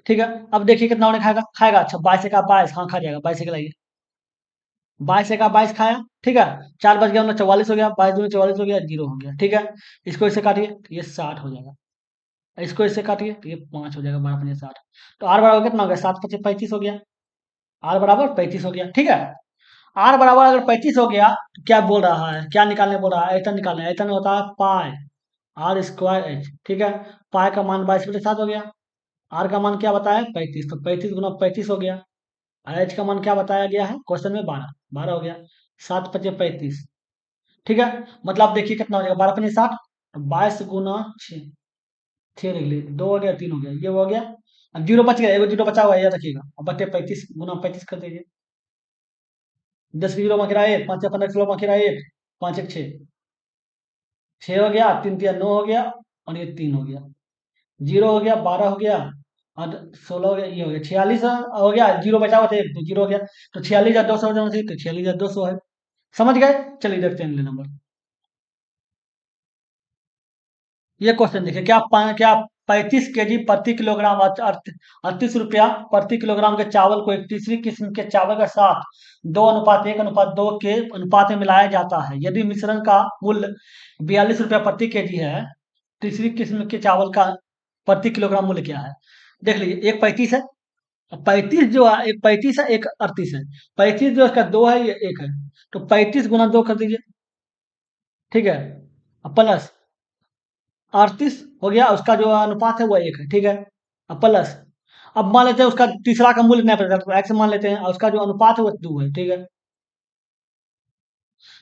ठीक है। अब देखिए कितना उन्हें खाएगा, खाएगा, अच्छा 22 हाँ खा जाएगा, 22 के लाइए, 22 खाया, ठीक है। 4 बच गया, 44 हो गया, 22 दूनी 44 हो गया, जीरो हो गया, ठीक है। इसको इससे काटिए तो ये 60 हो जाएगा, इसको इससे काटिए तो ये 5 हो जाएगा, 12×5 = 60। तो आर बराबर कितना हो गया, 7×5 = 35 हो गया, आर बराबर 35 हो गया, ठीक है। आर बराबर अगर 35 हो गया तो क्या बोल रहा है, क्या निकालने बोल रहा है, एतन निकालने। एतन होता है पाई आर स्क्वायर एच, ठीक है। पाई का मान 22/7 हो गया। आर का मान क्या बताया 35, तो 35 × 35 हो गया। और एच का मान क्या बताया गया है क्वेश्चन में 12, 12 हो गया। 7×5 = 35, ठीक है। मतलब देखिए कितना हो जाएगा, 12×5 = 60, 22 × 6, 6 लिख लीजिए, 2 हो गया, 3 हो गया, ये हो गया। अब जीरो बच गया, एगो जीरो बचा हुआ है याद रखिएगा। अब बटे 35 × 35 कर दीजिए। 10 की जीरो में गिरा 1, 5 15 किलो में गिरा 1, 5 1 6, 6 हो गया, 3 3 9 हो गया, और ये 3 हो गया। जीरो हो गया, 12 हो गया, और 16 हो गया, ये हो गया 46 हो गया। जीरो बचा हुआ था एक, तो जीरो हो गया। तो 46,200 हो जाना चाहिए, तो 46,200 है। समझ गए? चलिए देखते हैं अगले नंबर। ये क्वेश्चन देखिए, क्या 35 kg प्रति किलोग्राम 38 रुपया प्रति किलोग्राम के चावल को एक तीसरी किस्म के चावल के साथ 2:1:2 के अनुपात में मिलाया जाता है। यदि मिश्रण का मूल्य 42 रुपया प्रति केजी है, तीसरी किस्म के चावल का प्रति किलोग्राम मूल्य क्या है? देख लीजिए, एक 35 है, 35 जो है, एक 35 है, एक 38 है। 35 जो इसका दो है, ये एक है, तो 35 × 2 कर दीजिए, ठीक है। अब प्लस 38 हो गया, उसका जो अनुपात है वो एक है, ठीक है। अब प्लस, अब मान लेते हैं उसका तीसरा का मूल्य नहीं पता, तो एक्स मान लेते हैं, और उसका जो अनुपात है वो 2 है, ठीक है।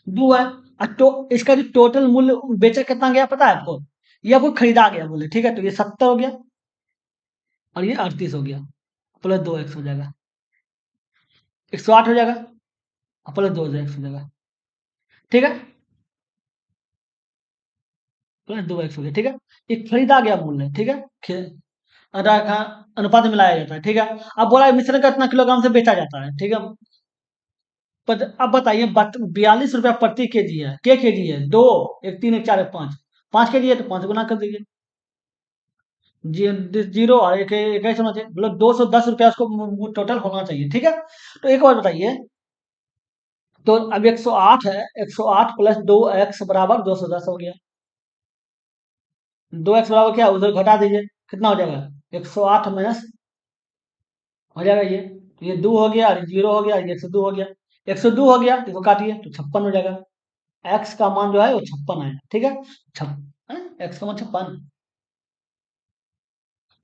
2 है। तो इसका जो टोटल मूल्य बेचा कितना गया पता है आपको? ये आपको खरीदा गया बोले, ठीक है। तो ये 70 हो गया, और ये 38 हो गया, प्लस 2 एक्स हो जाएगा, 108 हो जाएगा, और प्लस 2 एक्स हो जाएगा, ठीक है। प्लस 2 एक्स हो गया, ठीक है। ये खरीदा गया मूल्य है, ठीक है। अनुपात में मिलाया जाता है, ठीक है। अब बोला मिश्रण का इतना किलोग्राम से बेचा जाता है, ठीक है। अब बताइए, 42 रुपया प्रति केजी है, केजी है दो, एक तीन एक चार एक पाँच, 5 केजी है, तो 5 गुना कर दीजिए। जीरो और एक इक्कीस होना चाहिए, मतलब 210 रुपया उसको टोटल होना चाहिए, ठीक है। तो एक बार बताइए, तो अब 108 है, 108 प्लस 2 एक्स बराबर 210 हो गया। 2 एक्स बराबर क्या, उधर घटा दीजिए, कितना हो जाएगा 108 माइनस, हो जाएगा ये 2 हो गया, और जीरो हो गया, ये 102 हो गया। 102 हो गया, तो इसको काटिए, तो 56 हो जाएगा। एक्स का मान जो है वो 56 है, ठीक है। एक्स का मान 56,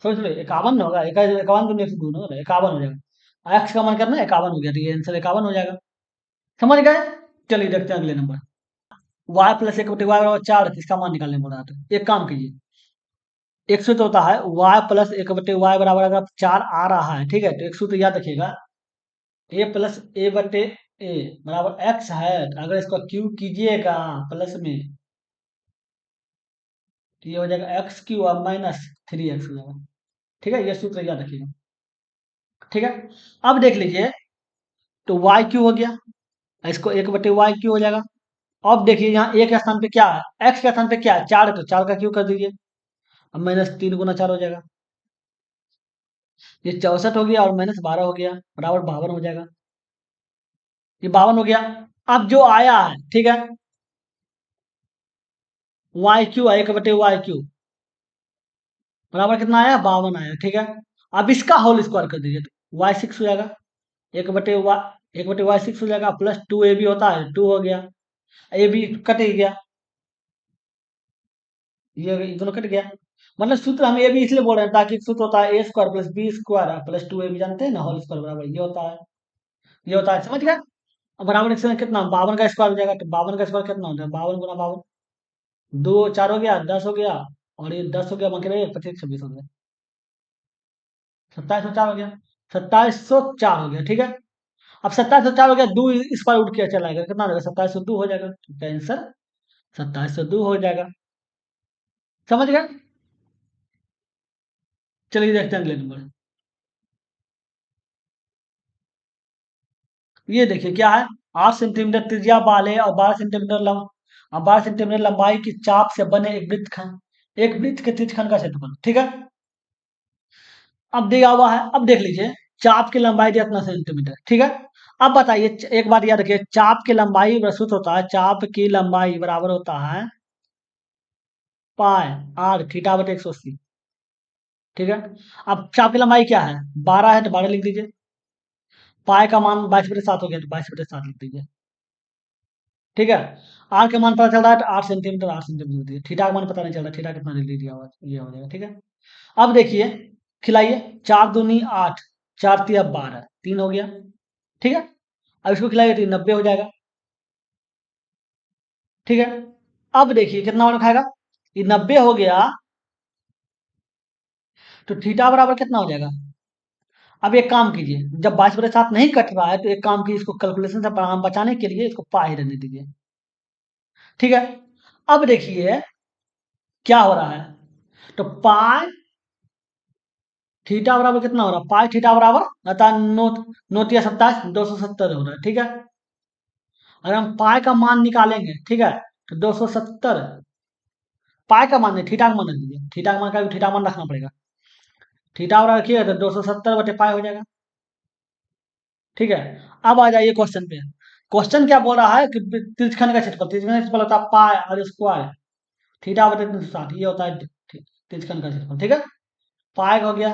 सोच लो 51 होगा, 51 दूनी 102 ना होगा, 51 हो जाएगा। एक्स का मान करना 51 हो गया, तो ये आंसर 51 हो जाएगा। समझ गए? चलिए देखते हैं अगले नंबर। वाई प्लस एक बटे वाई बराबर 4, इसका मान निकालने बोल रहा था। एक काम कीजिए, एक सूत्र होता है वाई प्लस एक बटे वाई बराबर, अगर 4 आ रहा है, ठीक है, तो एक सूत्र याद रखिएगा, ए प्लस ए बटे ए बराबर एक्स है। तो अगर इसको क्यू कीजिएगा प्लस में, तो ये हो जाएगा एक्स क्यू और माइनस 3 एक्स हो जाएगा, ठीक है। ये सूत्र याद रखिएगा, ठीक है। अब देख लीजिए, तो वाई क्यू हो गया, इसको एक बटे वाई क्यू हो जाएगा। अब देखिए यहाँ ए के स्थान पे क्या है, एक्स के स्थान पे क्या है 4 है, तो 4 का क्यू कर दीजिए। अब -3 × 4 हो जाएगा, ये 64 हो गया, और -12 हो गया, बराबर 52 हो जाएगा। ये 52 हो गया। अब जो आया है, ठीक है, वाई क्यू, एक बटे वाई क्यू बराबर कितना आया, 52 आया, ठीक है। अब इसका होल स्क्वायर कर दीजिए, तो वाई 6 हो जाएगा, एक बटे वाई, एक बटे वाई 6 हो जाएगा, प्लस 2 ए बी होता है 2 हो गया, ए बी कट ही गया, ये दोनों कट गया। मतलब सूत्र हम ए बी इसलिए बोल रहे हैं, ताकि सूत्र होता है A square plus B square plus 2 A B, जानते हैं ना, होल स्क्वायर बराबर ये होता है, ये होता है, समझ गए? अब बराबर एक से कितना 52 का स्क्वायर हो जाएगा, तो 52 का स्क्वायर कितना होता है, 52 × 52, 2 4 हो गया, 10 हो गया, और ये 10 हो गया, बाकी रहे 25 26 हो गया, 2704 हो गया, 2704 हो गया, ठीक है। अब 2704 हो गया, दो इस पर उठ के चला जाएगा, कितना हो जाएगा 2702 हो जाएगा, तो आंसर 2702 हो जाएगा। समझ गए? चलिए देखते हैं अगले नंबर। ये देखिए क्या है, 8 सेंटीमीटर त्रिज्या वाले और 12 सेंटीमीटर लंबाई की चाप से बने एक वृत्त के त्रिज्यखंड का क्षेत्रफल, ठीक है। अब दिया हुआ है, अब देख लीजिए, चाप की लंबाई दिया इतना सेंटीमीटर, ठीक है। अब बताइए, एक बात याद रखिए, चाप की लंबाई प्रस्तुत होता है, चाप की लंबाई बराबर होता है पाई आर थीटा बटे 180, ठीक है। अब चाप की लंबाई क्या है, 12 है, तो 12 लिख दीजिए, पाई का मान 22/7 हो गया, तो 22/7 लिख दीजिए। ठीक है। आर का मान पता चल रहा है तो 8 सेंटीमीटर, 8 सेंटीमीटर लिख दीजिए। थीटा का मान पता नहीं चल रहा, थीटा कितना लिख दिया हुआ, ये हो जाएगा। ठीक है। अब देखिए, खिलाइए। 4 दूनी 8, 4 तिया 12, 3 हो गया। ठीक है। अब इसको खिलाइए तो 90 हो जाएगा। ठीक है। अब देखिए कितना और खाएगा, ये 90 हो गया, तो थीटा बराबर कितना हो जाएगा। अब एक काम कीजिए, जब 22/7 नहीं कट रहा है तो एक काम कीजिए, इसको कैलकुलेशन से बचाने के लिए इसको पाई रहने दीजिए। ठीक है। अब देखिए क्या हो रहा है, तो पाई थीटा बराबर कितना हो रहा है, पाई थीटा बराबर अतः नौ, 9 तिया 27, 270 हो रहा है। ठीक है। अगर हम पाई का मान निकालेंगे, ठीक है, तो 270, पाई का मान नहीं, थीटा का मान रख दीजिए, थीटा का मान का थीटा मान रखना पड़ेगा। थीटा बराबर रखिएगा तो 270/पाई हो जाएगा। ठीक है। अब आ जाइए क्वेश्चन पे। क्वेश्चन क्या बोल रहा है कि त्रिज्यखंड का क्षेत्रफल, त्रिज्यखंड का क्षेत्रफल होता है पाई और स्क्वायर थीटा बटे 360, ये होता है त्रिज्यखंड का क्षेत्रफल। ठीक है। पाई हो गया,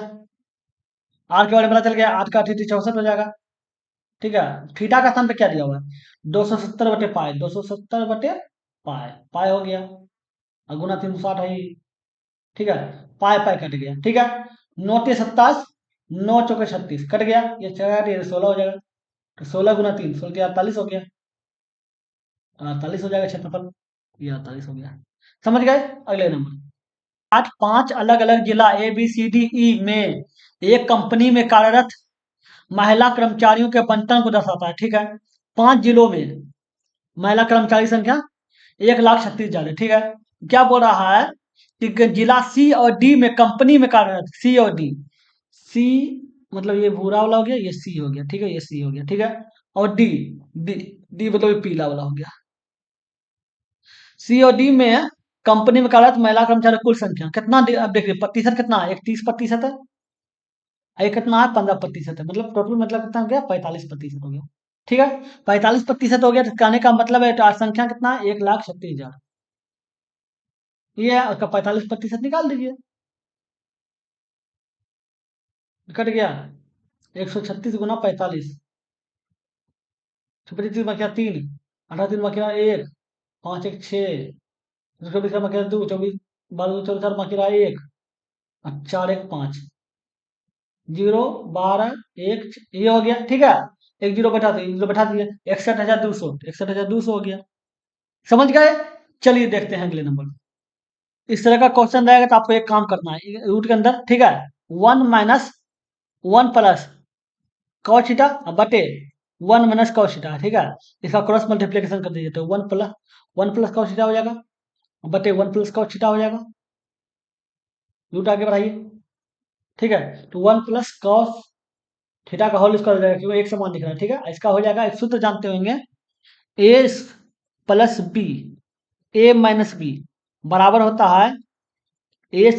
आर के बारे में पता चल गया, 8 का 64 हो जाएगा। ठीक है। थीटा का स्थान पे क्या दिया हुआ है, 270/पाई, 270/पाई, पाई हो गया, और गुना 360 है ये। ठीक है। पाई पाई कट गया। ठीक है। 9 तिया 27, 9 चौके 36 कट गया, ये 16 हो जाएगा, तो 16 गुना 3, 16 तिया 48 हो गया, 48 हो जाएगा क्षेत्रफल, ये 48 हो गया। समझ गए। अगले नंबर 8, 5 अलग अलग जिला ABCDE में एक कंपनी में कार्यरत महिला कर्मचारियों के बंटन को दर्शाता है। ठीक है। 5 जिलों में महिला कर्मचारी संख्या 1,36,000। ठीक है। क्या बोल रहा है कि जिला सी और डी में कंपनी में कार्यरत, सी और डी, सी मतलब ये भूरा वाला हो गया, ये सी हो गया। ठीक है, ये सी हो गया। ठीक है। और डी, डी, डी मतलब ये पीला वाला हो गया। सी और डी में कंपनी में कार्यरत महिला कर्मचारी कुल संख्या कितना, अब देखिए प्रतिशत कितना है, 31% है, ये कितना है, 15% है, मतलब टोटल मतलब कितना हो गया, 45% हो गया। ठीक है। 45% हो गया, तो कहने का मतलब है तो संख्या कितना है, 1,36,000, ये है उसका 45% निकाल दीजिए। कट गया, 136 गुना 45, छुपी तीन मखिया 3, 18 3 मखिया 1, 5 1 6, 24 का मखिया 2, 24 12 24 मखिया 1, और 4 1 5, 0 12 1, ये हो गया। ठीक है। एक जीरो बैठा दो, जीरो बैठा दिए, 61,200, 61,200 हो गया। समझ गए। चलिए देखते हैं अगले नंबर। इस तरह का क्वेश्चन रहेगा तो आपको एक काम करना है रूट के अंदर। ठीक है। 1 - 1 प्लस कॉस थीटा बटे 1 - cos थीटा। ठीक है। इसका क्रॉस मल्टीप्लीकेशन कर दीजिए, तो 1 प्लस कॉस थीटा हो जाएगा बटे 1 + cos थीटा हो जाएगा। रूट आगे बढ़ाइए। ठीक है। तो 1 + cos थीटा का होल स्क्वायर हो जाएगा, क्योंकि एक समान दिख रहा है। ठीक है। इसका हो जाएगा, एक सूत्र जानते होंगे, ए प्लस बी, A - B बराबर होता है A²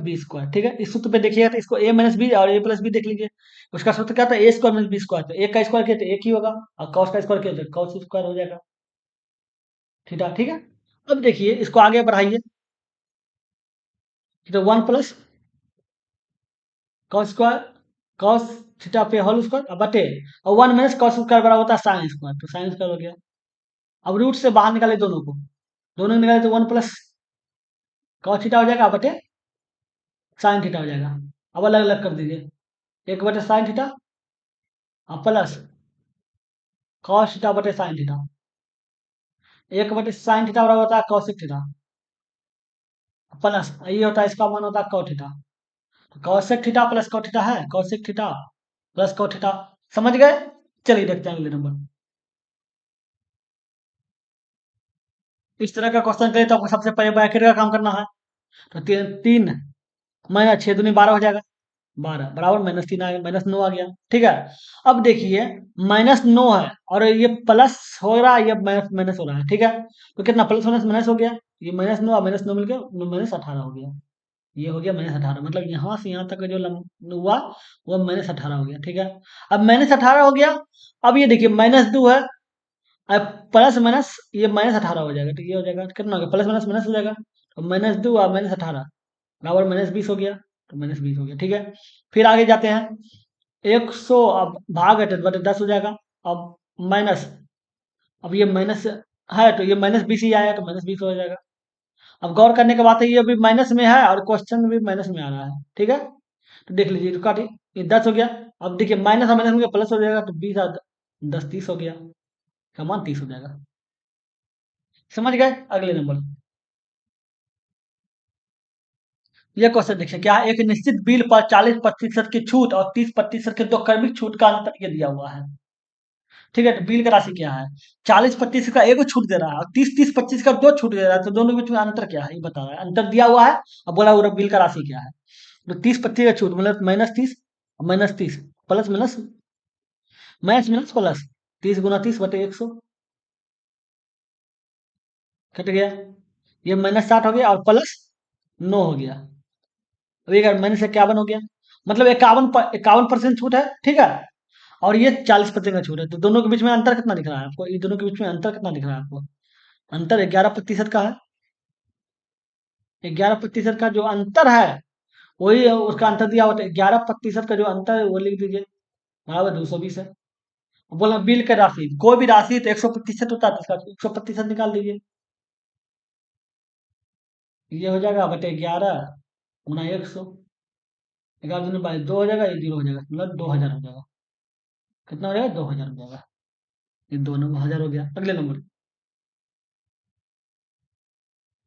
- B²। ठीक है। इस सूत्र पे देखिएगा तो इसको A - B और A+B देख लीजिए। उसका सूत्र क्या था, A² - B², तो एक का स्क्वायर किया तो एक ही होगा, और कॉस का स्क्वायर किया तो कॉस स्क्वायर हो जाएगा थीटा। ठीक है। अब देखिए इसको आगे बढ़ाइए, तो 1 + cos² कॉस थीटा पे होल स्क्वायर बटे, और 1 - cos² बराबर होता है साइन स्क्वायर, तो साइन स्क्वायर हो गया। अब रूट से बाहर निकाले दोनों को, दोनों निकाले तो 1 + cos थीटा हो जाएगा बटे साइन थीटा हो जाएगा। अब अलग अलग कर दीजिए, 1/sin थीटा और प्लस कॉस थीटा बटे साइन थीटा, 1/sin थीटा बराबर होता है कॉसिक थीटा, प्लस ये होता है, इसका मान होता है cot थीटा, तो cosec theta plus cot theta है, cosec theta plus cot theta. समझ गए। चलिए देखते हैं अगले नंबर। इस तरह का क्वेश्चन के लिए तो आपको सबसे पहले ब्रैकेट का काम करना है, तो 3 - 6 × 2 = 12 हो जाएगा, 12 बराबर -3 आ गया, -9 आ गया। ठीक है। अब देखिए -9 है और ये प्लस हो रहा है, ये माइनस माइनस हो रहा है। ठीक है। तो कितना प्लस माइनस माइनस हो गया, ये -9 और -9 मिल गया, -18 हो गया, ये हो गया -18, मतलब यहाँ से यहाँ तक का जो हुआ वो -18 हो गया। ठीक है। अब -18 हो गया, अब ये देखिए -2 है, अब प्लस माइनस ये -18 हो जाएगा, तो ये हो जाएगा कितना हो गया, प्लस माइनस माइनस हो जाएगा, तो -2 और -18 बराबर -20 हो गया, तो -20 हो गया। ठीक है। फिर आगे जाते हैं, 100 अब भाग हटे बटे 10 हो जाएगा। अब माइनस, अब ये माइनस है तो ये माइनस 20 ही आया, तो माइनस 20 हो जाएगा। अब गौर करने की बात है, ये अभी माइनस में है और क्वेश्चन भी माइनस में आ रहा है, ठीक है। तो देख लीजिए, रुका ठीक, ये 10 हो गया। अब देखिए माइनस और माइनस में प्लस हो जाएगा, तो 20 और 10 30 हो गया, का मान 30 हो जाएगा। समझ गए? अगले नंबर, ये क्वेश्चन देखिए क्या है, एक निश्चित बिल पर 40% की छूट और 30% के दो क्रमिक छूट का अंतर ये दिया हुआ है। ठीक है, तो बिल का राशि क्या है? 40% का एगो छूट दे रहा है और 30 30 25 का दो छूट दे रहा है, तो दोनों के बीच में अंतर क्या है ये बता रहा है। अंतर दिया हुआ है और बोला हुआ बिल का राशि क्या है। तो 30 25 का छूट मतलब -30, -30 plus minus, minus minus plus, 30 × 30 / 100 cut गया। ये -60 हो गया और प्लस 9 हो गया। अभी अगर -51 हो गया, मतलब 51% छूट है, ठीक है। और ये 40% का छूट है, तो दोनों के बीच में अंतर कितना दिख रहा है आपको? ये दोनों के बीच में अंतर कितना दिख रहा है आपको? अंतर 11% का है। 11% का जो अंतर है, वही उसका अंतर दिया होता है। 11% का जो अंतर है वो लिख दीजिए, बराबर 220 है। बोला बिल का राशि, कोई भी राशि तो 100% होता है, तो इसका 100% निकाल दीजिए। ये हो जाएगा बटे 11 × 100, 11 दूनी 22, 2 हो जाएगा, ये 0 हो जाएगा, मतलब 2000 हो जाएगा। कितना हो जाएगा? 2000 हो जाएगा। ये दोनों 1000 हो गया। अगले नंबर,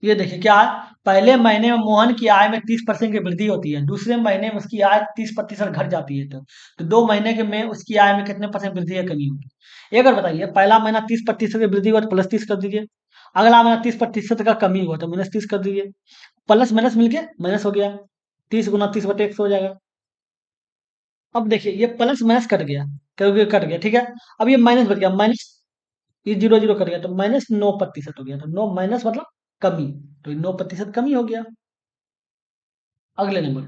ये देखिए क्या है, पहले महीने में मोहन की आय में 30% की वृद्धि होती है, दूसरे महीने में उसकी आय 30% घट जाती है। तो 2 महीने के में उसकी आय में कितने परसेंट वृद्धि या कमी होगी? एक बार बताइए, पहला महीना 30% की वृद्धि हुआ तो +30 कर दीजिए, अगला महीना 30% का कमी हुआ तो -30 कर दीजिए, प्लस माइनस मिलके माइनस हो गया, 30 × 30 / 100 हो जाएगा। अब देखिए ये प्लस माइनस कट गया, क्योंकि कट गया, ठीक है। अब ये माइनस बच गया, माइनस, ये 0 0 कट गया, तो -9% हो गया, तो 9 माइनस मतलब कमी, तो 9% कमी हो गया। अगले नंबर,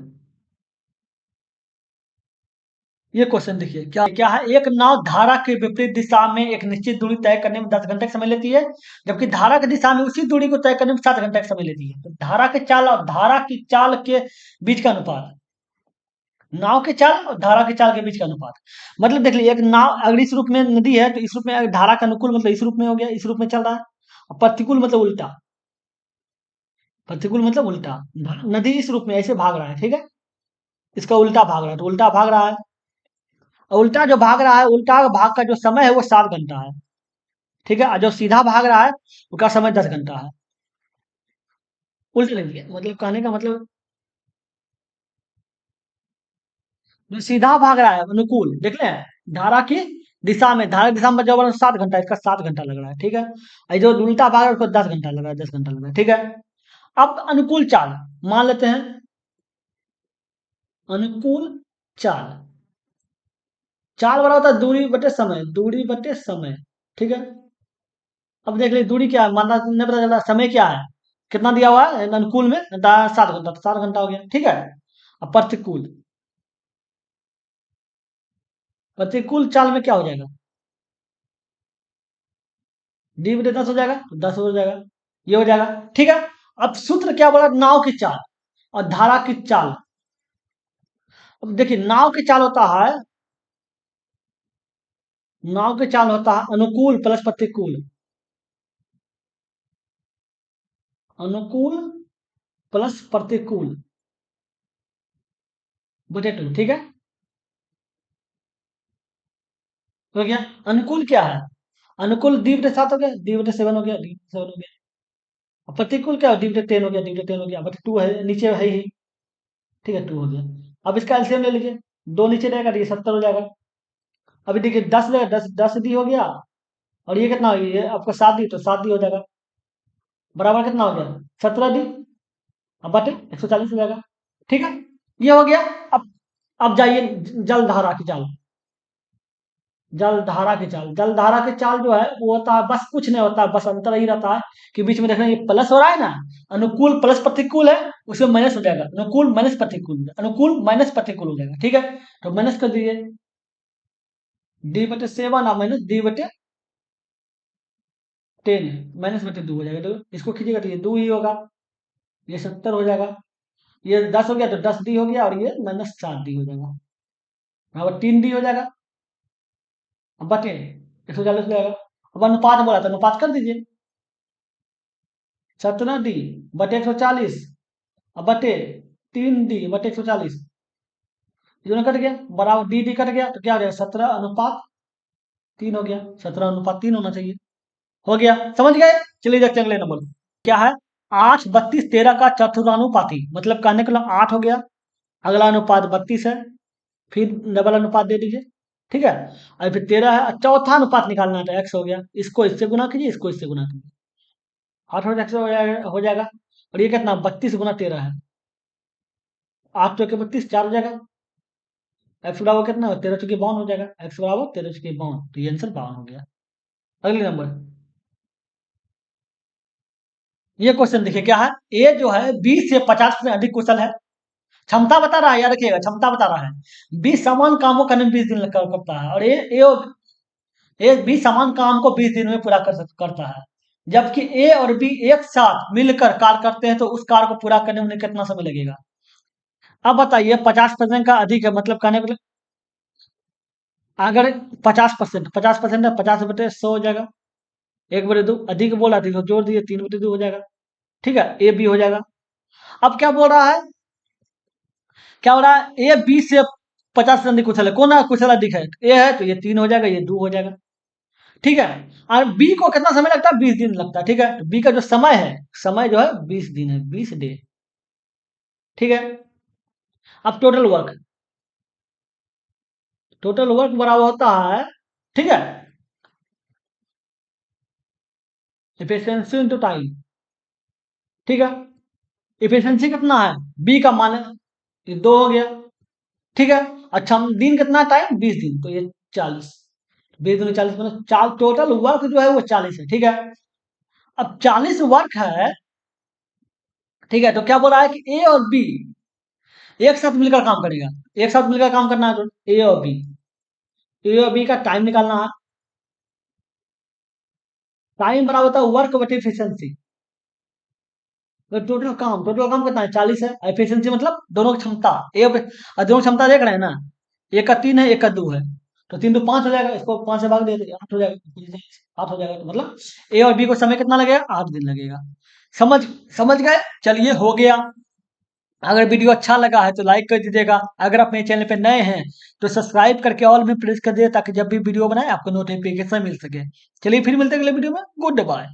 ये क्वेश्चन देखिए क्या क्या है, एक नाव धारा के विपरीत दिशा में एक निश्चित दूरी तय करने में 10 घंटे का समय लेती है, जबकि धारा की दिशा में उसी दूरी को तय करने में 7 घंटे का समय लेती है। तो धारा के चाल और धारा की चाल के बीच का अनुपात, नाव के चाल और धारा के चाल के बीच का अनुपात, मतलब देख लीजिए, एक नाव अगर इस रूप में नदी है, तो इस रूप में धारा का अनुकूल मतलब इस रूप में हो गया, इस रूप में चल रहा है। और प्रतिकूल मतलब उल्टा, प्रतिकूल मतलब उल्टा। नदी इस रूप में ऐसे भाग रहा है, ठीक है, इसका उल्टा भाग रहा है, तो उल्टा भाग रहा है। और उल्टा जो भाग रहा है, उल्टा भाग का जो समय है वो 7 घंटा है, ठीक है। और जो सीधा भाग रहा है उसका समय 10 घंटा है। उल्टे लिख दिए, मतलब कहने का मतलब, जो सीधा भाग रहा है अनुकूल, देख ले, धारा की दिशा में, धारा की दिशा में जो 7 घंटा, इसका 7 घंटा लग रहा है, ठीक है। और जो उल्टा भाग रहा है उसको 10 घंटा लग रहा है, 10 घंटा लग रहा है, ठीक है। अब अनुकूल चाल मान लेते हैं, अनुकूल चाल, चाल बड़ा होता है दूरी बटे समय, दूरी बटे समय, ठीक है। अब देख लीजिए दूरी क्या है, मानना नहीं पता चला, समय क्या है, कितना दिया हुआ है अनुकूल में, 7 घंटा, तो 7 घंटा हो गया, ठीक है। अब प्रतिकूल, प्रतिकूल चाल में क्या हो जाएगा? D/10 हो जाएगा, तो 10 हो जाएगा, ये हो जाएगा, ठीक है। अब सूत्र क्या बोला? नाव की चाल और धारा की चाल। अब देखिए नाव की चाल होता है, नाव की चाल होता है अनुकूल प्लस प्रतिकूल, अनुकूल प्लस प्रतिकूल बटे 2, ठीक है। हो गया। अनुकूल क्या है? अनुकूल D/7 हो गया, D/7 हो गया, D/7 हो गया। अब प्रतिकूल क्या हो? D/10 हो गया, D/10 हो गया, बट 2 है नीचे है ही, ठीक है, 2 हो गया। अब इसका एलसीएम ले लीजिए, 2 नीचे रहेगा तो ये 70 हो जाएगा। अभी देखिए 10 रहेगा, 10 डी हो गया, और ये कितना हो गया, ये आपका 7 डी, तो 7 डी हो जाएगा, बराबर कितना हो गया? 17 डी, अब बटे 140 हो जाएगा, ठीक है। ये हो गया। अब जाइए जल धारा की चाल, जल धारा की चाल, जल धारा की चाल जो है वो होता है, बस कुछ नहीं होता, बस अंतर ही रहता है कि बीच में देखना ये प्लस हो रहा है ना, अनुकूल प्लस प्रतिकूल है, उसमें माइनस हो जाएगा, अनुकूल माइनस प्रतिकूल, अनुकूल माइनस प्रतिकूल हो जाएगा, ठीक है। तो माइनस कर दीजिए, D/7 और माइनस D/10, -2 हो जाएगा, तो इसको खींचेगा तो ये 2 ही होगा, ये 70 हो जाएगा, ये 10 हो गया तो 10 डी हो गया, और ये -7 डी हो जाएगा। बराबर 3D हो जाएगा। अब बटे 140 हो जाएगा। अब अनुपात बोला तो अनुपात कर दीजिए। 17D बटे 140 अब बटे 3D बटे 140, दोनों कट गया, बराबर डी डी कट गया तो क्या हो जाएगा 17:3 हो गया। 17:3 होना चाहिए। हो गया, समझ गए। चलिए देखते हैं अगले नंबर क्या है। 8:32:13 का चतुर्थानुपाती, मतलब कहने का 8 हो गया, अगला अनुपात 32 है, फिर डबल अनुपात दे दीजिए। ठीक है, और फिर 13 है, चौथा अनुपात निकालना है तो x हो गया। इसको इससे गुना कीजिए, इसको इससे गुना कीजिए, 8 और x हो जाएगा। और ये कितना 32 × 13 है, 8 तो 32, 4 हो जाएगा। x बराबर कितना 13×52 हो जाएगा। x बराबर 13×52, तो ये आंसर 52 हो गया। अगले नंबर, ये क्वेश्चन देखिए क्या है। ए जो है 20 से 50% अधिक कुशल है। क्षमता बता रहा है, याद रखिएगा क्षमता बता रहा है। 20 समान कामों करने में 20 दिन करता है, और ए 20 समान काम को 20 दिन में पूरा करता है। जबकि ए और बी एक साथ मिलकर कार्य करते हैं तो उस कार्य को पूरा करने में उन्हें कितना समय लगेगा। अब बताइए 50% का अधिक है, मतलब कहने को अगर 50%, 50% है, 50/100 हो जाएगा। 1/2 अधिक बोला थी तो जोड़ दिए 3/2 हो जाएगा। ठीक है, ए बी हो जाएगा। अब क्या बोल रहा है, क्या हो रहा है, ए बी से 50% अधिक कुशल है। कौन है कुशल अधिक है, ए है तो ये 3 हो जाएगा, ये 2 हो जाएगा। ठीक है, और बी को कितना समय लगता है, 20 दिन लगता है। ठीक है, तो बी का जो समय है, समय जो है 20 दिन है, 20 डे। ठीक है, अब टोटल वर्क बराबर होता है, ठीक है, एफिशिएंसी इंटू टाइम। ठीक है, एफिशिएंसी कितना है, बी का मान ये 2 हो गया। ठीक है, अच्छा दिन कितना टाइम 20 दिन, तो ये 40, 20 दूनी 40 मतलब टोटल वर्क जो है वो 40 है। ठीक है, अब 40 वर्क है। ठीक है, तो क्या बोल रहा है कि ए और बी एक साथ मिलकर काम करेगा। एक साथ मिलकर काम करना है तो ए और बी का टाइम निकालना है। टाइम बराबर होता है वर्क बटे एफिशिएंसी। तो टोटल काम कितना है 40 है। एफिशिएंसी मतलब दोनों की क्षमता, दोनों की क्षमता देख रहे हैं ना, एक का 3 है, एक का 2 है, तो 3 तो 5 हो जाएगा, इसको 5 से भाग दे दीजिए, 8 हो जाएगा। 8 हो जाएगा, तो मतलब ए और बी को समय कितना लगेगा, 8 दिन लगेगा। समझ समझ गए। चलिए हो गया। अगर वीडियो अच्छा लगा है तो लाइक कर दीजिएगा। अगर आप मेरे चैनल पे नए हैं तो सब्सक्राइब करके ऑल में प्रेस कर दीजिए, ताकि जब भी वीडियो बनाए आपको नोटिफिकेशन मिल सके। चलिए फिर मिलते हैं अगले वीडियो में। Good bye.